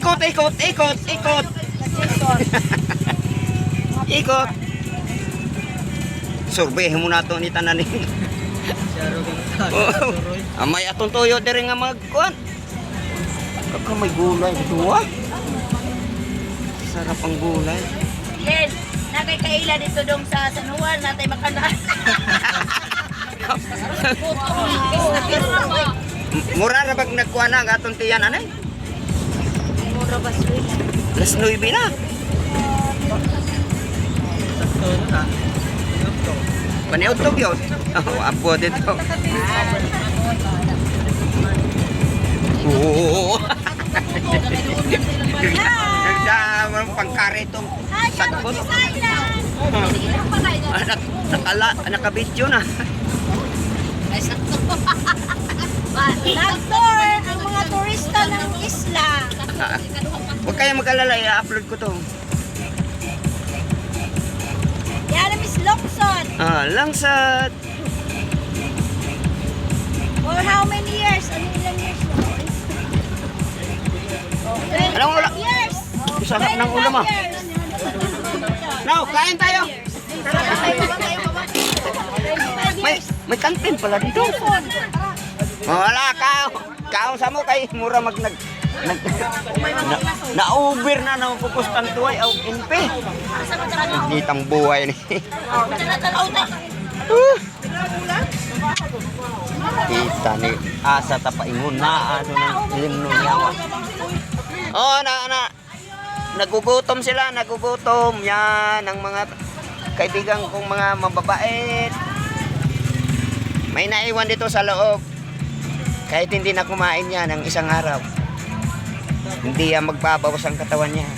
Ikot, ikot, ikot, ikot. Ikot. Surveyhin mo na ito ni Tananin. Amay atong toyo diri nga magkuan. Kaka may gulay dito ah. Sarap ang gulay. Yes, nakay kaila dito dong sa San Juan natay makalaan. Mura ra bag nagkuan na ang atong tiyan anay? Mura ba sila? Las 9 na. Paniutog yun. Oh, apo dito. Oo. Nagdamang pangkari itong sagbot. Nakabidyo na. Nag-tour ang mga turista ng isla. Huwag kayong mag-alala, i-upload ko to. Yan na Miss Longson. Langsat. For how many years? Ano ilang years na? Anong ulam? Years. Sarap ng ulam ah. Now, kain tayo. May kantin pala dito. Wala ka. Kaon sa mo kay mura na-over na nang pupustan tuway aw inpe. Ditang buhay ni. Kita ni asa ta paingon na ano nang limno nyawa. Oh nagugutom sila, nagugutom. Yan ang mga kaibigan kong mga mababait. May naiwan dito sa loob. Kahit hindi na kumain yan ng isang araw. Hindi yan magbabawas ang katawan niya.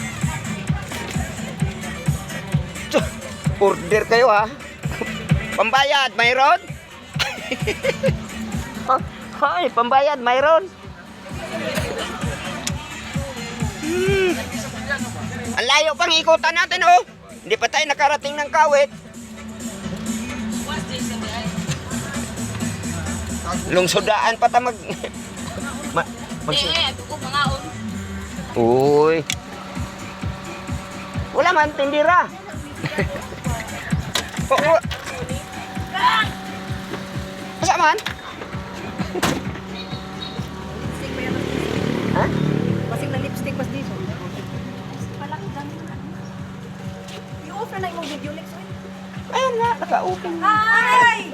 Order kayo ha. Pambayad, mayroon? Hoy, pambayad, mayroon? Ang layo pang ikutan natin oh. Hindi pa tayo nakarating ng Kawit. Lungsodaan pa ta Uy. Wala man tindira. Asa man? Ha? Basing na lipstick mas dito. I-offer na yung video next week. Ayun nga, naka-open. Hi!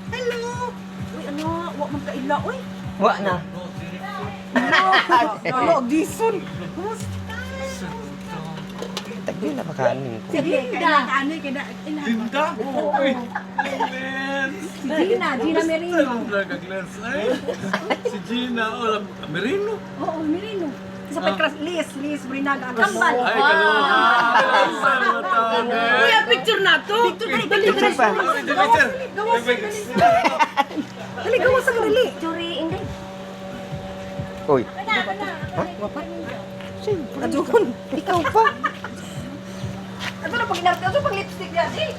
Hello! Uy, ano? Huwag man kaila, uy. Wa na. Hello, Dison. Tagbil na pakanin ko. Si Gina. Ano yung kina? Linda? Uy! Gina Merino. Si Gina, oh, Merino? Oo, Merino. Isa pa Liz Brinaga. Kambal. Ay, kaluluwa! Uy, ang picture na to. Picture pa. Dali, gawa sa kanili. Churi, hindi. Uy. Ha? Wapat? Siyempre. Adun. Ikaw pa. Ito na pag inarte. Ito pang lipstick niya. Dali,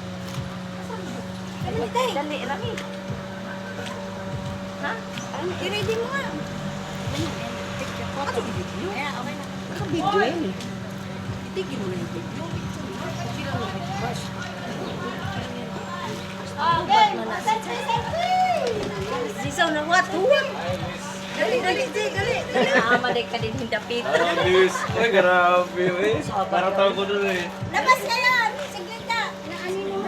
Rami. Ha? I-ready mo nga. Ano video? Okay na. Naka-video yan eh. Itigil mo na yung video. Sisaw na what? Dali. Nakamalig ka din hindapit. Miss, ay grabe eh. Parang tawag ko doon eh. Labas ka yan! Siglit ka! Naanin mo.